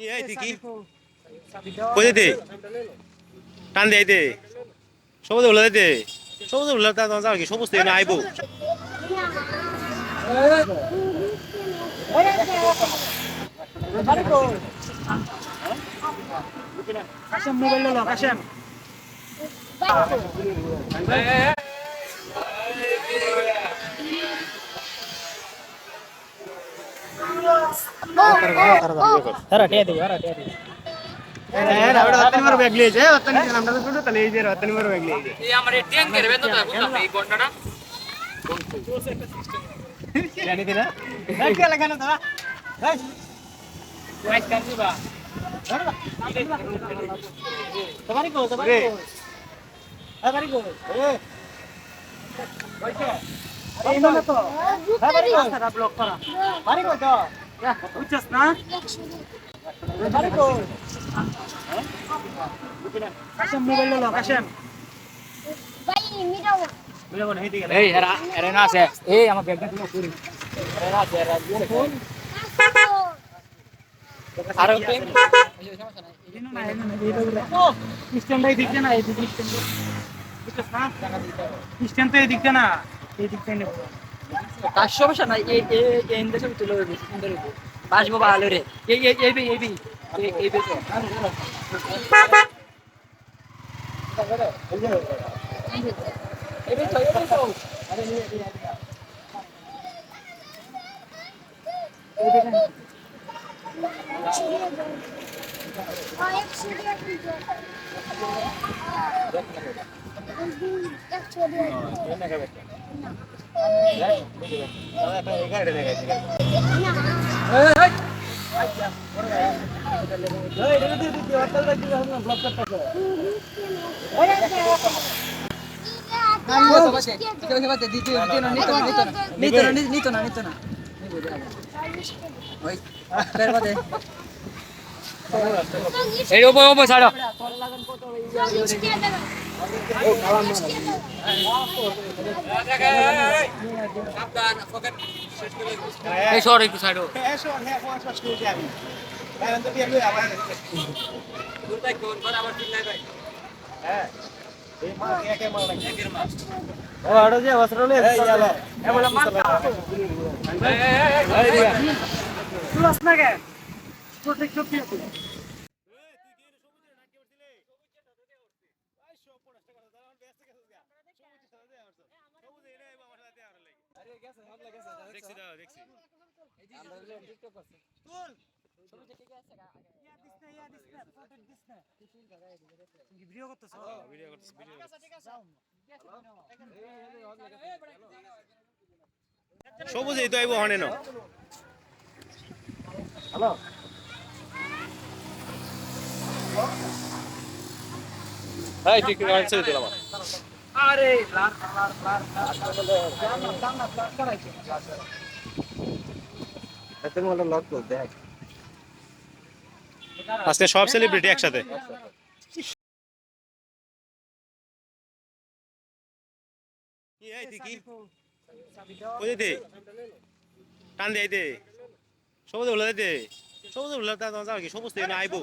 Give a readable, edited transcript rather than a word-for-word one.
কি এই তুই কি কই দে টান দে আইতে সবুজ বলে দে সবুজ বলে তা যাও কি সবুজ তুই না আইবো কাশেম মোবাইল লো কাশেম তারা টিয়া দিই ওরা টিয়া দিই അവിടെ ഒത്തനിമർ ബാഗ്ലിയേജ് ഒത്തനി നമ്മുടെ കൊണ്ട് തലേജ് ഒത്തനിമർ ബാഗ്ലിയേജ് ഈ আমার এটিএম কে রেবেন তো বুঝলাম এই ঘন্টাটা জানি দিনা কি লাগানো দাদা গাইস গাইস কার দিবা তোমারি কো এ এই না তো বাড়ি কো সারা ব্লক করা বাড়ি কো তো বুঝছস না বাড়ি কো কাশেম মোবাইল লো কাশেম ভাই মিটাও মিলাবো না হেদিকে এই এরা এরা না আছে এই আমার ব্যাগটা তুমি পুরি এরা না আছে এরা আর প্রেম সমস্যা নাই এনো না ও স্ট্যান্ডাই দিকে না এই দিকে স্ট্যান্ড বুঝছস না স্ট্যান্ড তো এই দিকে না এই দিকে নেব তার সমস্যা নাই এই এই দেশে তুলে দেবে সুন্দর বাসবো ভালো রে এই এই তো এক ছড়িয়ে দিতে এক ছড়িয়ে এই ওপো ছাড়ো এই সর একটু ছাড়ো তুলাস না কে প্রোটেক্ট করতে দেখছি দাও দেখছি ভিডিও করতেছ ভিডিও করতেছি সবুজ এই তো আইবো হনে না হ্যালো এই ঠিক গাড়ি ছেড়ে দিলাম আরে এত বড় লক তো দেখ আজকে সব সেলিব্রিটি একসাথে কি এই তুই কি কই দে টান দে আইতে সবুজ বলে দে সবুজ বলে তা যাও কি সবুজ তুই না আইবো